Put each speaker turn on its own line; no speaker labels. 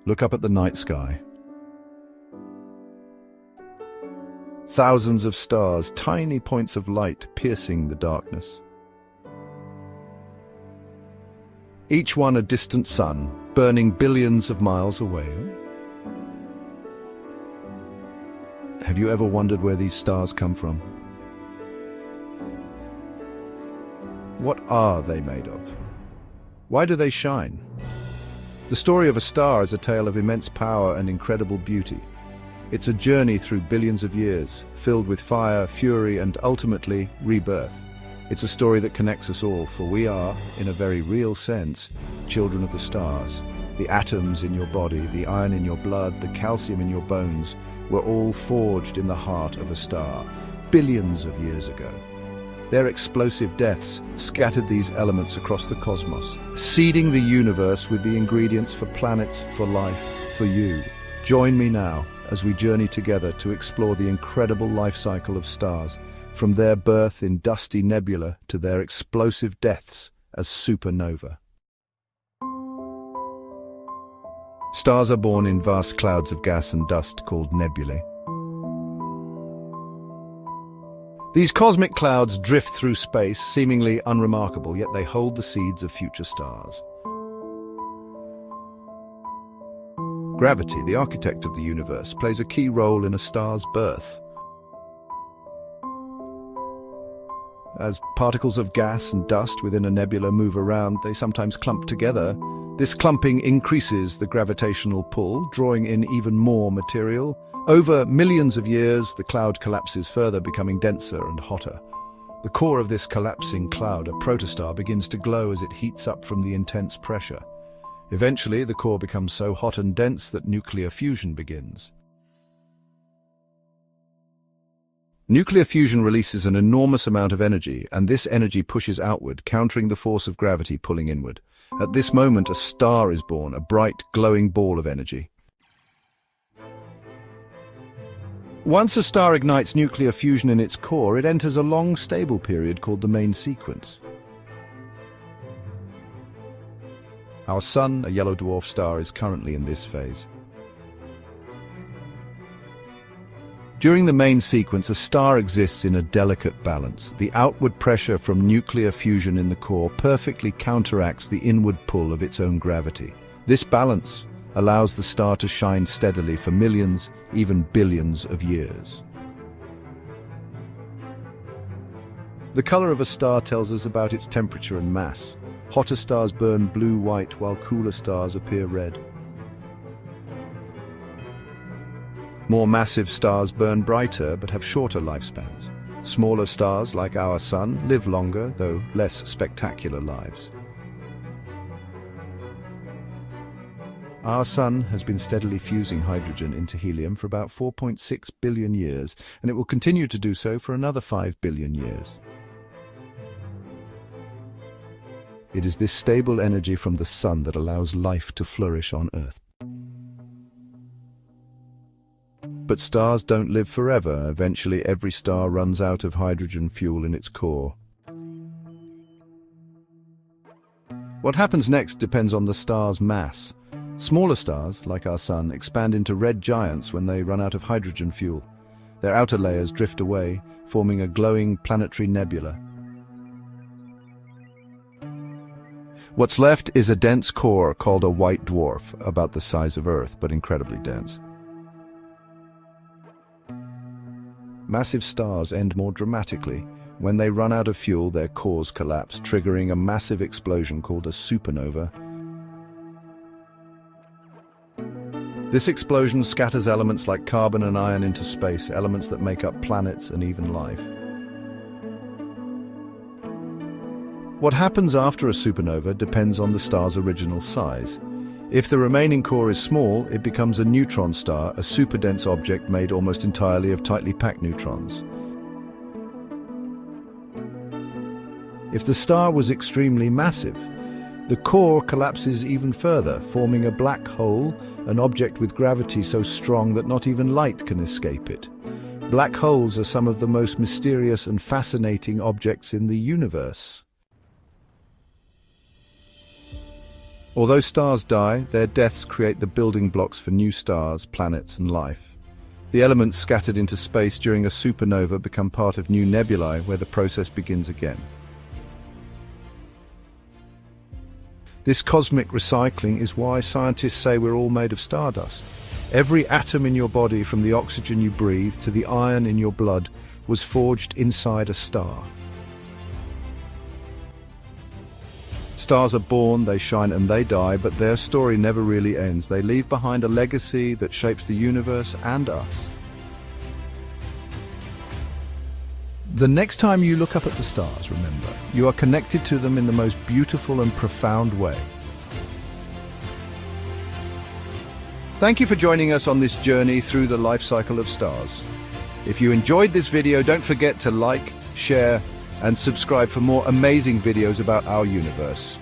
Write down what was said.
Look up at the night sky. Thousands of stars, tiny points of light piercing the darkness. Each one a distant sun, burning billions of miles away. Have you ever wondered where these stars come from? What are they made of? Why do they shine? The story of a star is a tale of immense power and incredible beauty. It's a journey through billions of years, filled with fire, fury, and ultimately, rebirth. It's a story that connects us all, for we are, in a very real sense, children of the stars. The atoms in your body, the iron in your blood, the calcium in your bones, were all forged in the heart of a star, billions of years ago. Their explosive deaths scattered these elements across the cosmos, seeding the universe with the ingredients for planets, for life, for you. Join me now as we journey together to explore the incredible life cycle of stars, from their birth in dusty nebula to their explosive deaths as supernova. Stars are born in vast clouds of gas and dust called nebulae. These cosmic clouds drift through space, seemingly unremarkable, yet they hold the seeds of future stars. Gravity, the architect of the universe, plays a key role in a star's birth. As particles of gas and dust within a nebula move around, they sometimes clump together. This clumping increases the gravitational pull, drawing in even more material. Over millions of years, the cloud collapses further, becoming denser and hotter. The core of this collapsing cloud, a protostar, begins to glow as it heats up from the intense pressure. Eventually, the core becomes so hot and dense that nuclear fusion begins. Nuclear fusion releases an enormous amount of energy, and this energy pushes outward, countering the force of gravity pulling inward. At this moment, a star is born, a bright, glowing ball of energy. Once a star ignites nuclear fusion in its core, it enters a long, stable period called the main sequence. Our Sun, a yellow dwarf star, is currently in this phase. During the main sequence, a star exists in a delicate balance. The outward pressure from nuclear fusion in the core perfectly counteracts the inward pull of its own gravity. This balance allows the star to shine steadily for millions, even billions of years. The color of a star tells us about its temperature and mass. Hotter stars burn blue-white, while cooler stars appear red. More massive stars burn brighter but have shorter lifespans. Smaller stars, like our Sun, live longer, though less spectacular lives. Our Sun has been steadily fusing hydrogen into helium for about 4.6 billion years, and it will continue to do so for another 5 billion years. It is this stable energy from the Sun that allows life to flourish on Earth. But stars don't live forever. Eventually, every star runs out of hydrogen fuel in its core. What happens next depends on the star's mass. Smaller stars, like our Sun, expand into red giants when they run out of hydrogen fuel. Their outer layers drift away, forming a glowing planetary nebula. What's left is a dense core called a white dwarf, about the size of Earth, but incredibly dense. Massive stars end more dramatically. When they run out of fuel, their cores collapse, triggering a massive explosion called a supernova. This explosion scatters elements like carbon and iron into space, elements that make up planets and even life. What happens after a supernova depends on the star's original size. If the remaining core is small, it becomes a neutron star, a superdense object made almost entirely of tightly packed neutrons. If the star was extremely massive, the core collapses even further, forming a black hole, an object with gravity so strong that not even light can escape it. Black holes are some of the most mysterious and fascinating objects in the universe. Although stars die, their deaths create the building blocks for new stars, planets, and life. The elements scattered into space during a supernova become part of new nebulae where the process begins again. This cosmic recycling is why scientists say we're all made of stardust. Every atom in your body, from the oxygen you breathe to the iron in your blood, was forged inside a star. Stars are born, they shine and they die, but their story never really ends. They leave behind a legacy that shapes the universe and us. The next time you look up at the stars, remember, you are connected to them in the most beautiful and profound way. Thank you for joining us on this journey through the life cycle of stars. If you enjoyed this video, don't forget to like, share, and subscribe for more amazing videos about our universe.